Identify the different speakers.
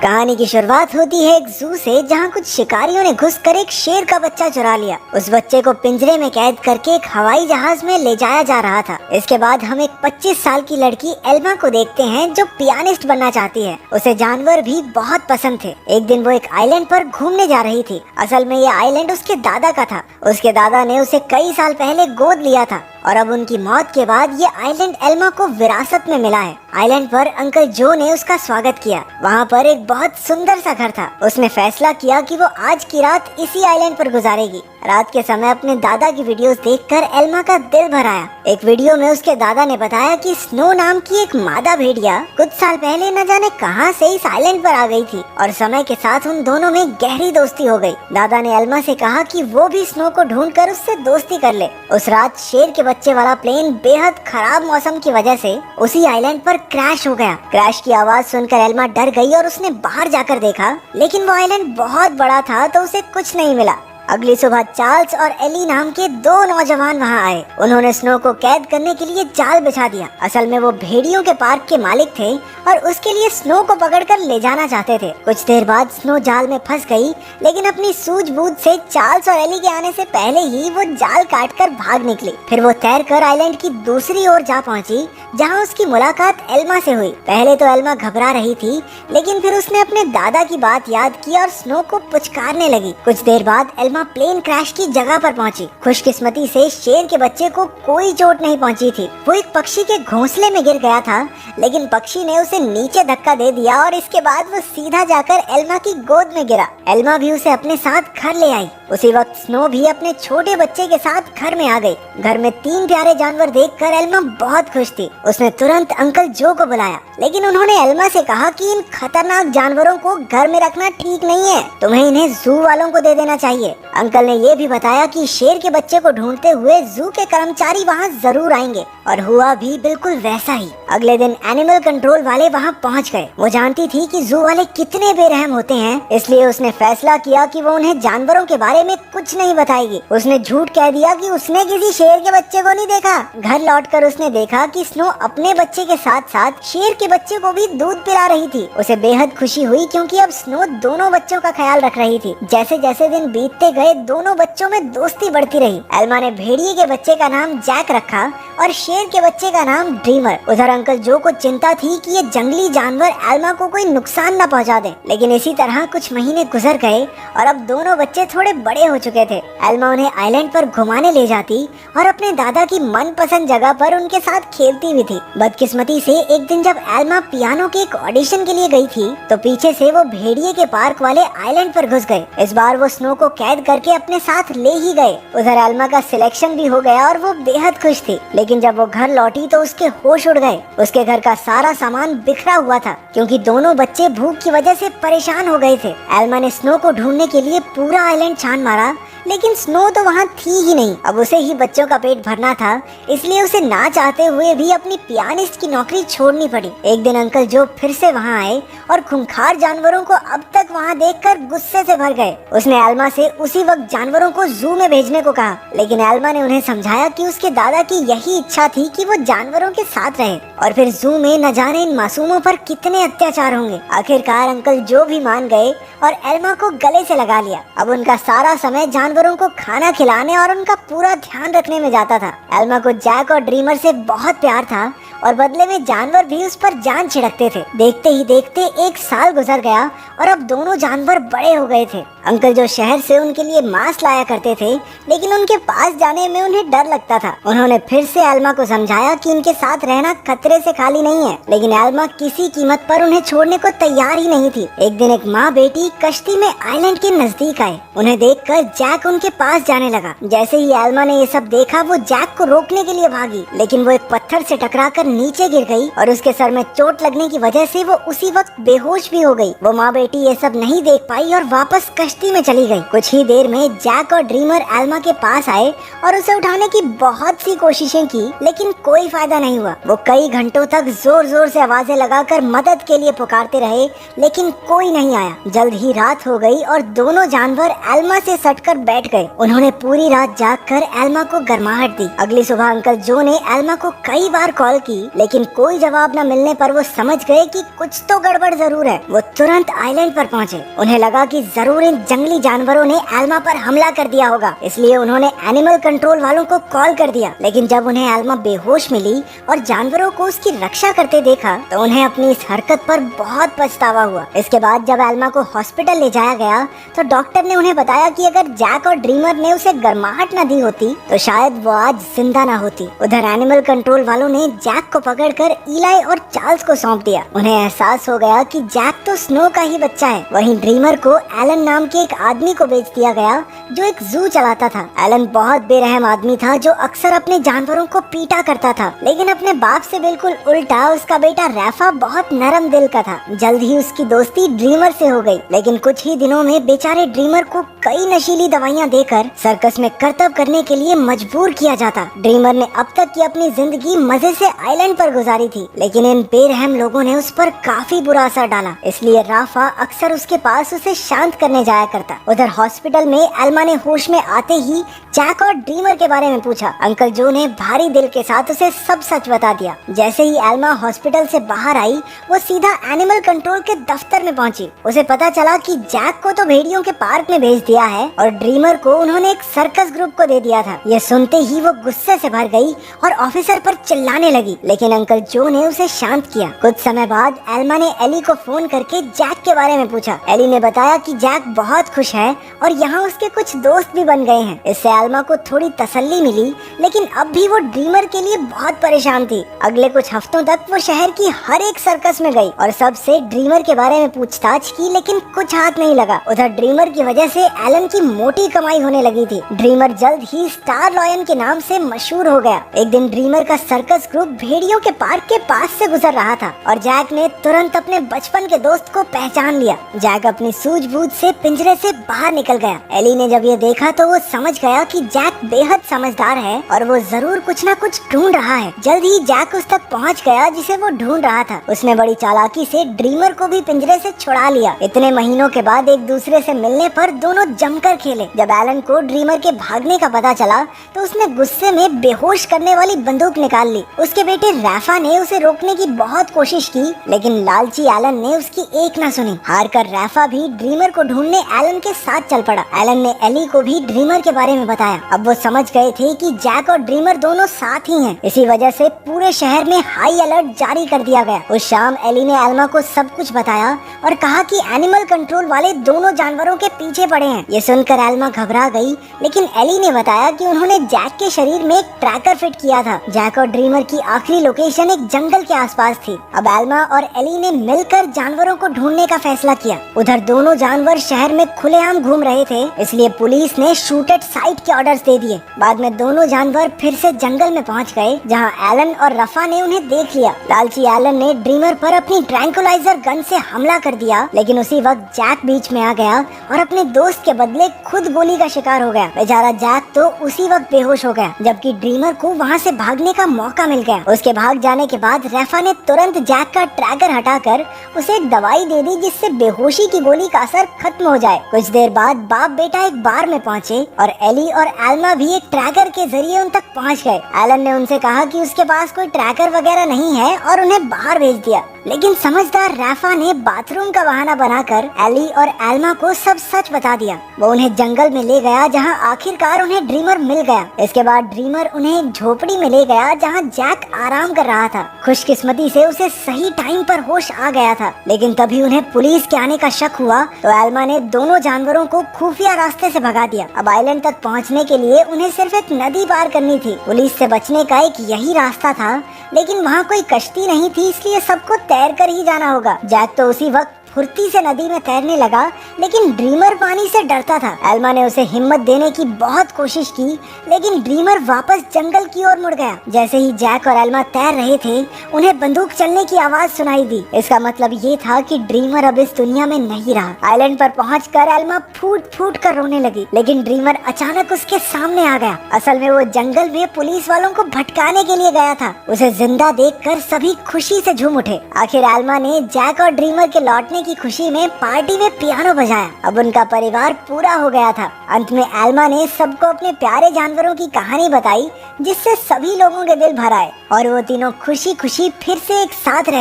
Speaker 1: कहानी की शुरुआत होती है एक जू से, जहाँ कुछ शिकारियों ने घुसकर एक शेर का बच्चा चुरा लिया। उस बच्चे को पिंजरे में कैद करके एक हवाई जहाज में ले जाया जा रहा था। इसके बाद हम एक 25 साल की लड़की एल्मा को देखते हैं जो पियानिस्ट बनना चाहती है। उसे जानवर भी बहुत पसंद थे। एक दिन वो एक आइलैंड पर घूमने जा रही थी। असल में ये आइलैंड उसके दादा का था। उसके दादा ने उसे कई साल पहले गोद लिया था और अब उनकी मौत के बाद ये आइलैंड एल्मा को विरासत में मिला है। आइलैंड पर अंकल जो ने उसका स्वागत किया। वहाँ पर एक बहुत सुंदर सा घर था। उसने फैसला किया कि वो आज की रात इसी आइलैंड पर गुजारेगी। रात के समय अपने दादा की वीडियोस देखकर एल्मा का दिल भर आया। एक वीडियो में उसके दादा ने बताया कि स्नो नाम की एक मादा भेड़िया कुछ साल पहले न जाने कहां से इस आइलैंड पर आ गई थी और समय के साथ उन दोनों में गहरी दोस्ती हो गई। दादा ने एल्मा से कहा कि वो भी स्नो को ढूंढकर उससे दोस्ती कर ले। उस रात शेर के बच्चे वाला प्लेन बेहद खराब मौसम की वजह से उसी आइलैंड पर क्रैश हो गया। क्रैश की आवाज सुनकर एल्मा डर गई और उसने बाहर जाकर देखा, लेकिन वो आइलैंड बहुत बड़ा था तो उसे कुछ नहीं मिला। अगली सुबह चार्ल्स और एली नाम के दो नौजवान वहां आए। उन्होंने स्नो को कैद करने के लिए जाल बिछा दिया। असल में वो भेड़ियों के पार्क के मालिक थे और उसके लिए स्नो को पकड़कर ले जाना चाहते थे। कुछ देर बाद स्नो जाल में फंस गई, लेकिन अपनी सूझबूझ से चार्ल्स और एली के आने से पहले ही वो जाल काटकर भाग निकली। फिर वो तैरकर आइलैंड की दूसरी ओर जा पहुंची, जहां उसकी मुलाकात एल्मा से हुई। पहले तो एल्मा घबरा रही थी, लेकिन फिर उसने अपने दादा की बात याद की और स्नो को पुचकारने लगी। कुछ देर बाद एल्मा प्लेन क्रैश की जगह पर पहुंची। खुशकिस्मती से शेर के बच्चे को कोई चोट नहीं पहुंची थी। वो एक पक्षी के घोंसले में गिर गया था, लेकिन पक्षी ने उसे नीचे धक्का दे दिया और इसके बाद वो सीधा जाकर एल्मा की गोद में गिरा। एल्मा भी उसे अपने साथ घर ले आई। उसी वक्त स्नो भी अपने छोटे बच्चे के साथ घर में आ गई। घर में 3 प्यारे जानवर देखकर एल्मा बहुत खुश थी। उसने तुरंत अंकल जो को बुलाया, लेकिन उन्होंने एल्मा से कहा कि इन खतरनाक जानवरों को घर में रखना ठीक नहीं है। तुम्हें इन्हें जू वालों को दे देना चाहिए। अंकल ने ये भी बताया कि शेर के बच्चे को ढूंढते हुए जू के कर्मचारी वहाँ जरूर आएंगे, और हुआ भी बिल्कुल वैसा ही। अगले दिन एनिमल कंट्रोल वाले वहाँ पहुँच गए। वो जानती थी कि जू वाले कितने बेरहम होते हैं, इसलिए उसने फैसला किया कि वो उन्हें जानवरों के बारे में कुछ नहीं बताएगी। उसने झूठ कह दिया कि उसने किसी शेर के बच्चे को नहीं देखा। घर लौटकर उसने देखा कि स्नो अपने बच्चे के साथ साथ शेर के बच्चे को भी दूध पिला रही थी। उसे बेहद खुशी हुई क्योंकि अब स्नो दोनों बच्चों का ख्याल रख रही थी। जैसे जैसे दिन बीतते गए दोनों बच्चों में दोस्ती बढ़ती रही। एल्मा ने भेड़िए के बच्चे का नाम जैक रखा और शेर के बच्चे का नाम ड्रीमर। उधर अंकल जो को चिंता थी कि ये जंगली जानवर एल्मा को कोई नुकसान न पहुंचा दे। लेकिन इसी तरह कुछ महीने गुजर गए और अब दोनों बच्चे थोड़े बड़े हो चुके थे। एल्मा उन्हें आइलैंड पर घुमाने ले जाती और अपने दादा की मनपसंद जगह पर उनके साथ खेलती भी थी। बदकिस्मती से एक दिन जब एल्मा पियानो के एक ऑडिशन के लिए गई थी, तो पीछे से वो भेड़िए के पार्क वाले आइलैंड पर घुस गए। इस बार वो स्नो को कैद करके अपने साथ ले ही गए। उधर एल्मा का सिलेक्शन भी हो गया और वो बेहद खुश थी। लेकिन जब वो घर लौटी तो उसके होश उड़ गए। उसके घर का सारा सामान बिखरा हुआ था क्योंकि दोनों बच्चे भूख की वजह से परेशान हो गए थे। एल्मा ने स्नो को ढूंढने के लिए पूरा आइलैंड छान मारा, लेकिन स्नो तो वहाँ थी ही नहीं। अब उसे ही बच्चों का पेट भरना था, इसलिए उसे ना चाहते हुए भी अपनी पियानिस्ट की नौकरी छोड़नी पड़ी। एक दिन अंकल जो फिर से वहाँ आए और खूंखार जानवरों को अब तक वहाँ देखकर गुस्से से भर गए। उसने एल्मा से उसी वक्त जानवरों को जू में भेजने को कहा, लेकिन एल्मा ने उन्हें समझाया कि उसके दादा की यही इच्छा थी कि वो जानवरों के साथ रहे और फिर जू में न जाने इन मासूमों पर कितने अत्याचार होंगे। आखिरकार अंकल जो भी मान गए और एल्मा को गले से लगा लिया। अब उनका सारा समय जानवरों को खाना खिलाने और उनका पूरा ध्यान रखने में जाता था। एल्मा को जैक और ड्रीमर से बहुत प्यार था और बदले में जानवर भी उस पर जान छिड़कते थे। देखते ही देखते 1 साल गुजर गया और अब दोनों जानवर बड़े हो गए थे। अंकल जो शहर से उनके लिए मांस लाया करते थे, लेकिन उनके पास जाने में उन्हें डर लगता था। उन्होंने फिर से एल्मा को समझाया कि उनके साथ रहना खतरे से खाली नहीं है, लेकिन एल्मा किसी कीमत पर उन्हें छोड़ने को तैयार ही नहीं थी। एक दिन एक माँ बेटी कश्ती में आइलैंड के नजदीक आए। उन्हें देखकर जैक उनके पास जाने लगा। जैसे ही एल्मा ने ये सब देखा, वो जैक को रोकने के लिए भागी, लेकिन वो एक पत्थर से टकराकर नीचे गिर गई और उसके सर में चोट लगने की वजह से वो उसी वक्त बेहोश भी हो गई। वो माँ बेटी ये सब नहीं देख पाई और वापस कश्ती में चली गई। कुछ ही देर में जैक और ड्रीमर एल्मा के पास आए और उसे उठाने की बहुत सी कोशिशें की, लेकिन कोई फायदा नहीं हुआ। वो कई घंटों तक जोर जोर से आवाजें लगाकर मदद के लिए पुकारते रहे, लेकिन कोई नहीं आया। जल्द ही रात हो गई और दोनों जानवर एल्मा से सटकर बैठ गए। उन्होंने पूरी रात जागकर एल्मा को गर्माहट दी। अगली सुबह अंकल जो ने एल्मा को कई बार कॉल की, लेकिन कोई जवाब न मिलने पर वो समझ गए कि कुछ तो गड़बड़ जरूर है। वो तुरंत आइलैंड पर पहुंचे। उन्हें लगा कि जरूर इन जंगली जानवरों ने एल्मा पर हमला कर दिया होगा, इसलिए उन्होंने एनिमल कंट्रोल वालों को कॉल कर दिया। लेकिन जब उन्हें एल्मा बेहोश मिली और जानवरों को उसकी रक्षा करते देखा तो उन्हें अपनी इस हरकत पर बहुत पछतावा हुआ। इसके बाद जब एल्मा को हॉस्पिटल ले जाया गया तो डॉक्टर ने उन्हें बताया कि अगर जैक और ड्रीमर ने उसे गर्माहट न दी होती तो शायद वो आज जिंदा न होती। उधर एनिमल कंट्रोल वालों ने जैक को पकड़कर इलाई और चार्ल्स को सौंप दिया। उन्हें एहसास हो गया कि जैक तो स्नो का ही बच्चा है। वहीं ड्रीमर को एलन नाम के एक आदमी को बेच दिया गया जो एक जू चलाता था। एलन बहुत बेरहम आदमी था जो अक्सर अपने जानवरों को पीटा करता था, लेकिन अपने बाप से बिल्कुल उल्टा उसका बेटा रैफा बहुत नरम दिल का था। जल्द ही उसकी दोस्ती ड्रीमर से हो गई, लेकिन कुछ ही दिनों में बेचारे ड्रीमर को कई नशीली दवाइयां देकर सर्कस में करतब करने के लिए मजबूर किया जाता। ड्रीमर ने अब तक की अपनी जिंदगी मजे से आइलैंड पर गुजारी थी, लेकिन इन बेरहम लोगों ने उस पर काफी बुरा असर डाला, इसलिए राफा अक्सर उसके पास उसे शांत करने जाया करता। उधर हॉस्पिटल में एल्मा ने होश में आते ही जैक और ड्रीमर के बारे में पूछा। अंकल जो ने भारी दिल के साथ उसे सब सच बता दिया। जैसे ही एल्मा हॉस्पिटल से बाहर आई वो सीधा एनिमल कंट्रोल के दफ्तर में पहुंची। उसे पता चला कि जैक को तो भेड़ियों के पार्क में भेज दिया है और ड्रीमर को उन्होंने एक सर्कस ग्रुप को दे दिया था। ये सुनते ही वो गुस्से से भर गई और ऑफिसर पर चिल्लाने लगी, लेकिन अंकल जो ने उसे शांत किया। कुछ समय बाद एल्मा ने एली को फोन करके जैक के बारे में पूछा। एली ने बताया कि जैक बहुत खुश है और यहाँ उसके कुछ दोस्त भी बन गए हैं। इससे एल्मा को थोड़ी तसल्ली मिली, लेकिन अब भी वो ड्रीमर के लिए बहुत परेशान थी। अगले कुछ हफ्तों तक वो शहर की हर एक सर्कस में गई और सबसे ड्रीमर के बारे में पूछताछ की, लेकिन कुछ हाथ नहीं लगा। उधर ड्रीमर की वजह से एलन की मोटी कमाई होने लगी थी। ड्रीमर जल्द ही स्टार लॉयन के नाम से मशहूर हो गया। एक दिन ड्रीमर का सर्कस ग्रुप भेड़ियों के पार्क के पास से गुजर रहा था और जैक ने तुरंत अपने बचपन के दोस्त को पहचान लिया। जैक अपनी सूझबूझ से पिंजरे से बाहर निकल गया। एली ने जब ये देखा तो वो समझ गया कि जैक बेहद समझदार है और वो जरूर कुछ न कुछ ढूंढ रहा है। जल्द ही जैक उस तक पहुंच गया जिसे वो ढूंढ रहा था। उसने बड़ी चालाकी से ड्रीमर को भी पिंजरे से छुड़ा लिया। इतने महीनों के बाद एक दूसरे से मिलने पर दोनों जमकर खेले। जब एलन को ड्रीमर के भागने का पता चला तो उसने गुस्से में बेहोश करने वाली बंदूक निकाल ली। उसके बेटे रैफा ने उसे रोकने की बहुत कोशिश की, लेकिन लालची एलन ने उसकी एक न सुनी। हार कर रैफा भी ड्रीमर को ढूंढने एलन के साथ चल पड़ा। एलन ने एली को भी ड्रीमर के बारे में बताया। अब वो समझ गए थे कि जैक और ड्रीमर दोनों साथ ही हैं। इसी वजह से पूरे शहर में हाई अलर्ट जारी कर दिया गया। उस शाम एली ने एल्मा को सब कुछ बताया और कहा कि एनिमल कंट्रोल वाले दोनों जानवरों के पीछे पड़े हैं। ये सुनकर एल्मा घबरा गई, लेकिन एली ने बताया कि उन्होंने जैक के शरीर में एक ट्रैकर फिट किया था। जैक और ड्रीमर की आखिरी लोकेशन एक जंगल के आसपास थी। अब एल्मा और एली ने मिलकर जानवरों को ढूंढने का फैसला किया। उधर दोनों जानवर शहर में खुलेआम घूम रहे थे, इसलिए पुलिस ने शूट एट साइट के ऑर्डर्स दे दिए। बाद में दोनों जानवर फिर से जंगल में पहुंच गए, जहां एलन और रफा ने उन्हें देख लिया। लालची एलन ने ड्रीमर पर अपनी ट्रैंकुलाइजर गन से हमला कर दिया, लेकिन उसी वक्त जैक बीच में आ गया और अपने दोस्त के बदले खुद गोली का शिकार हो गया। बेचारा जैक तो उसी वक्त बेहोश हो गया, जबकि ड्रीमर को वहां से भागने का मौका मिल गया। उसके भाग जाने के बाद रफा ने तुरंत जैक का ट्रैकर हटाकर उसे एक दवाई दे दी, जिससे बेहोशी की गोली का असर खत्म हो जाए। कुछ देर बाद बाप बेटा एक बार में पहुंचे और एली और एल्मा भी एक ट्रैकर के जरिए उन तक पहुंच गए। एलन ने उनसे कहा कि उसके पास कोई ट्रैकर वगैरह नहीं है और उन्हें बाहर भेज दिया, लेकिन समझदार रैफा ने बाथरूम का बहाना बनाकर एली और एल्मा को सब सच बता दिया। वो उन्हें जंगल में ले गया, जहां आखिरकार उन्हें ड्रीमर मिल गया। इसके बाद ड्रीमर उन्हें एक झोपड़ी में ले गया, जहां जैक आराम कर रहा था। खुशकिस्मती से उसे सही टाइम पर होश आ गया था, लेकिन तभी उन्हें पुलिस के आने का शक हुआ तो एल्मा ने दोनों जानवरों को खुफिया रास्ते से भगा दिया। अब आइलैंड तक पहुंचने के लिए उन्हें सिर्फ एक नदी पार करनी थी। पुलिस से बचने का एक यही रास्ता था, लेकिन वहाँ कोई कश्ती नहीं थी, इसलिए सबको तैर कर ही जाना होगा। जैक तो उसी वक्त फुर्ती से नदी में तैरने लगा, लेकिन ड्रीमर पानी से डरता था। एल्मा ने उसे हिम्मत देने की बहुत कोशिश की, लेकिन ड्रीमर वापस जंगल की ओर मुड़ गया। जैसे ही जैक और एल्मा तैर रहे थे, उन्हें बंदूक चलने की आवाज सुनाई दी। इसका मतलब ये था कि ड्रीमर अब इस दुनिया में नहीं रहा। आइलैंड पर पहुंचकर एल्मा फूट फूट कर रोने लगी, लेकिन ड्रीमर अचानक उसके सामने आ गया। असल में वो जंगल में पुलिस वालों को भटकाने के लिए गया था। उसे जिंदा देखकर सभी खुशी से झूम उठे। आखिर एल्मा ने जैक और ड्रीमर के लौटने की खुशी में पार्टी में पियानो बजाया। अब उनका परिवार पूरा हो गया था। अंत में एल्मा ने सबको अपने प्यारे जानवरों की कहानी बताई, जिससे सभी लोगों के दिल भर आए और वो तीनों खुशी खुशी फिर से एक साथ रहने